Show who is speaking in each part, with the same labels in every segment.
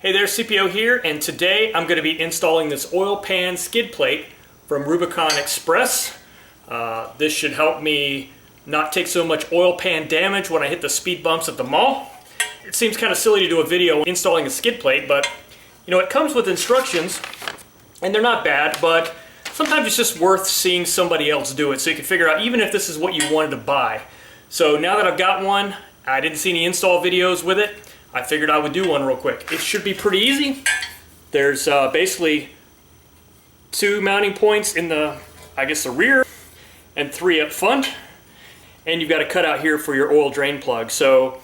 Speaker 1: Hey there, CPO here, and today I'm going to be installing this oil pan skid plate from Rubicon Express. This should help me not take so much oil pan damage when I hit the speed bumps at the mall. It seems kind of silly to do a video installing a skid plate, but you know, it comes with instructions, and they're not bad, but sometimes it's just worth seeing somebody else do it so you can figure out even if this is what you wanted to buy. So now that I've got one, I didn't see any install videos with it, I figured I would do one real quick. It should be pretty easy. There's basically 2 mounting points in the, the rear, and 3 up front. And you've got a cutout here for your oil drain plug. So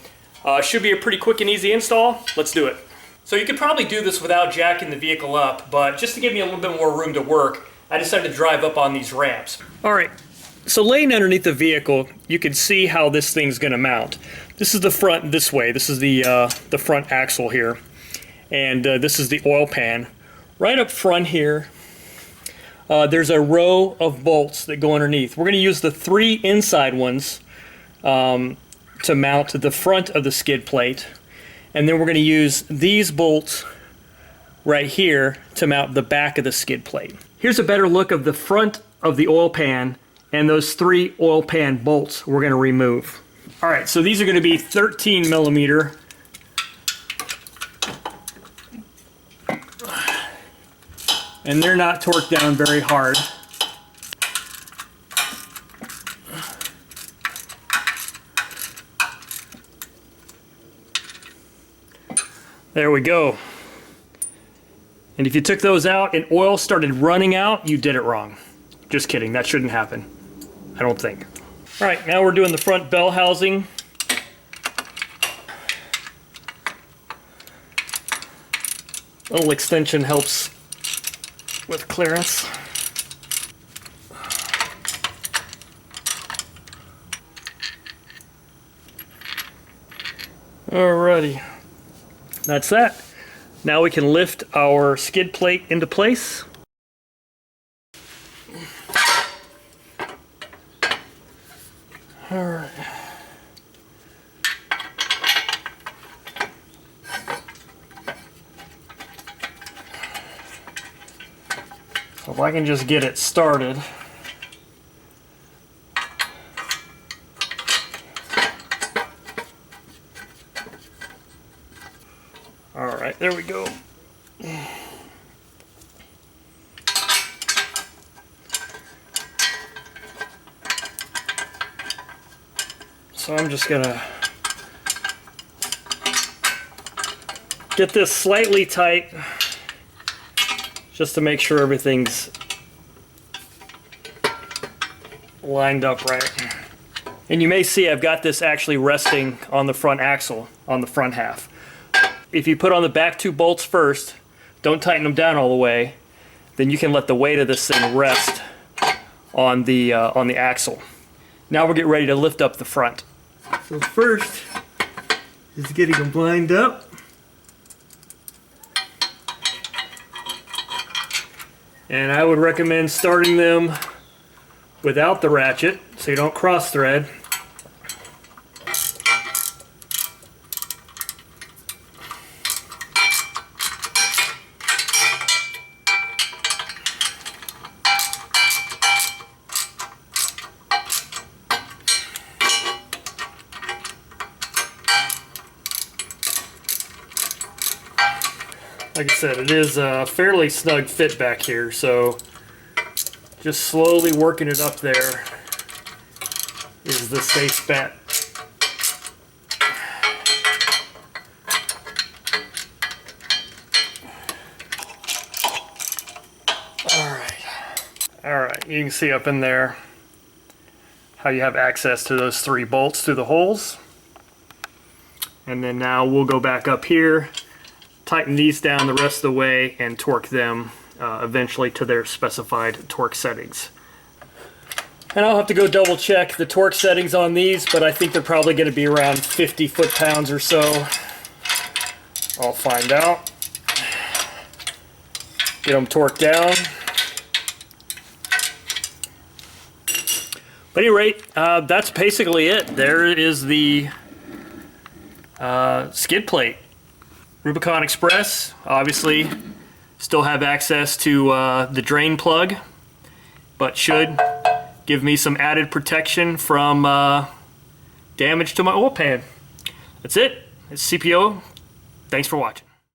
Speaker 1: should be a pretty quick and easy install. Let's do it. So you could probably do this without jacking the vehicle up, but just to give me a little bit more room to work, I decided to drive up on these ramps. All right, so laying underneath the vehicle, you can see how this thing's gonna mount. This is the front this way. This is the front axle here. And this is the oil pan. Right up front here, there's a row of bolts that go underneath. We're gonna use the 3 inside ones to mount the front of the skid plate. And then we're gonna use these bolts right here to mount the back of the skid plate. Here's a better look of the front of the oil pan and those 3 oil pan bolts we're gonna remove. All right, so these are going to be 13 millimeter. And they're not torqued down very hard. There we go. And if you took those out and oil started running out, you did it wrong. Just kidding, that shouldn't happen. I don't think. All right, now we're doing the front bell housing. A little extension helps with clearance. Alrighty, that's that. Now we can lift our skid plate into place. All right. So if I can just get it started. All right, there we go. So I'm just gonna get this slightly tight just to make sure everything's lined up right. And you may see I've got this actually resting on the front axle, on the front half. If you put on the back 2 bolts first, don't tighten them down all the way, then you can let the weight of this thing rest on the axle. Now we're getting ready to lift up the front. So first is getting them lined up. And I would recommend starting them without the ratchet so you don't cross thread. Like I said, it is a fairly snug fit back here, so just slowly working it up there is the safe bet. Alright, you can see up in there how you have access to those 3 bolts through the holes. And then now we'll go back up here, tighten these down the rest of the way, and torque them eventually to their specified torque settings. And I'll have to go double check the torque settings on these, but I think they're probably going to be around 50 foot-pounds or so. I'll find out. Get them torqued down. But at any rate, that's basically it. There is the skid plate. Rubicon Express, obviously still have access to the drain plug, but should give me some added protection from damage to my oil pan. That's it. It's CPO. Thanks for watching.